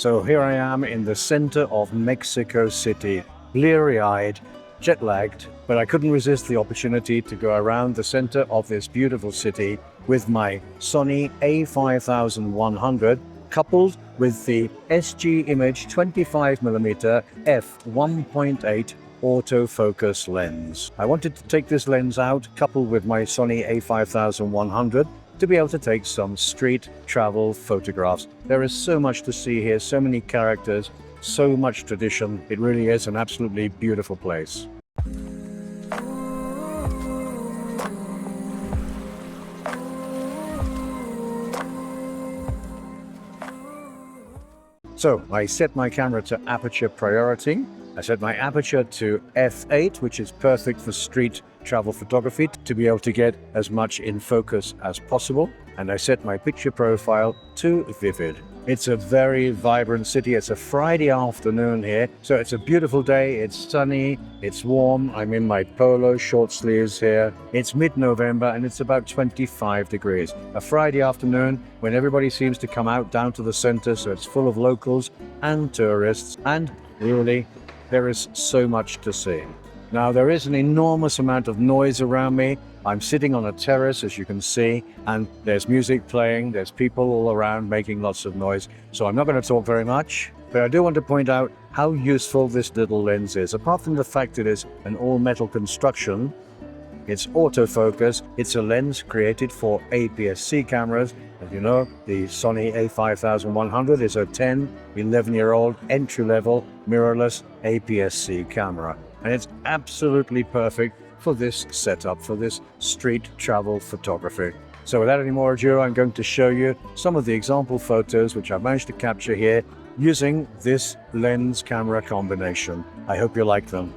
So here I am in the center of Mexico City, bleary-eyed, jet-lagged, but I couldn't resist the opportunity to go around the center of this beautiful city with my Sony A5100 coupled with the SG Image 25mm F1.8 Autofocus lens. I wanted to take this lens out coupled with my Sony A5100 to be able to take some street travel photographs. There is so much to see here, so many characters, so much tradition. It really is an absolutely beautiful place. So I set my camera to aperture priority. I set my aperture to f8, which is perfect for street travel photography, to be able to get as much in focus as possible. And I set my picture profile to vivid. It's a very vibrant city. It's a Friday afternoon here, so it's a beautiful day. It's sunny, it's warm. I'm in my polo short sleeves here. It's mid-November and it's about 25 degrees. A Friday afternoon when everybody seems to come out down to the center, so it's full of locals and tourists, and really there is so much to see. Now there is an enormous amount of noise around me. I'm sitting on a terrace, as you can see, and there's music playing, there's people all around making lots of noise. So I'm not going to talk very much, but I do want to point out how useful this little lens is. Apart from the fact it is an all-metal construction, it's autofocus. It's a lens created for APS-C cameras. As you know, the Sony A5100 is a 11-year-old entry-level mirrorless APS-C camera. And it's absolutely perfect for this setup, for this street travel photography. So without any more ado, I'm going to show you some of the example photos which I've managed to capture here using this lens camera combination. I hope you like them.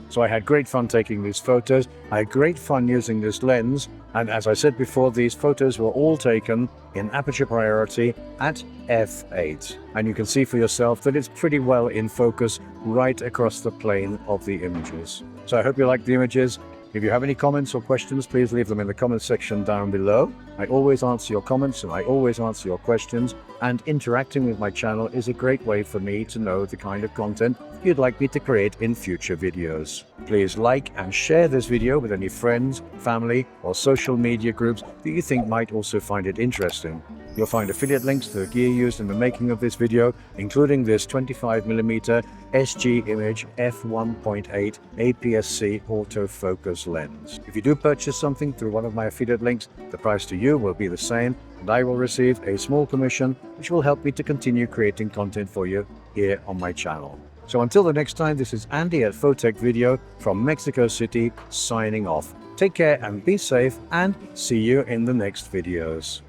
So I had great fun taking these photos. I had great fun using this lens. And as I said before, these photos were all taken in aperture priority at f8. And you can see for yourself that it's pretty well in focus right across the plane of the images. So I hope you like the images. If you have any comments or questions, please leave them in the comment section down below. I always answer your comments and I always answer your questions, and interacting with my channel is a great way for me to know the kind of content you'd like me to create in future videos. Please like and share this video with any friends, family, or social media groups that you think might also find it interesting. You'll find affiliate links to the gear used in the making of this video, including this 25mm SG image F1.8 APS-C Autofocus lens. If you do purchase something through one of my affiliate links, the price to you will be the same, and I will receive a small commission, which will help me to continue creating content for you here on my channel. So until the next time, this is Andy at Photech Video from Mexico City, signing off. Take care and be safe, and see you in the next videos.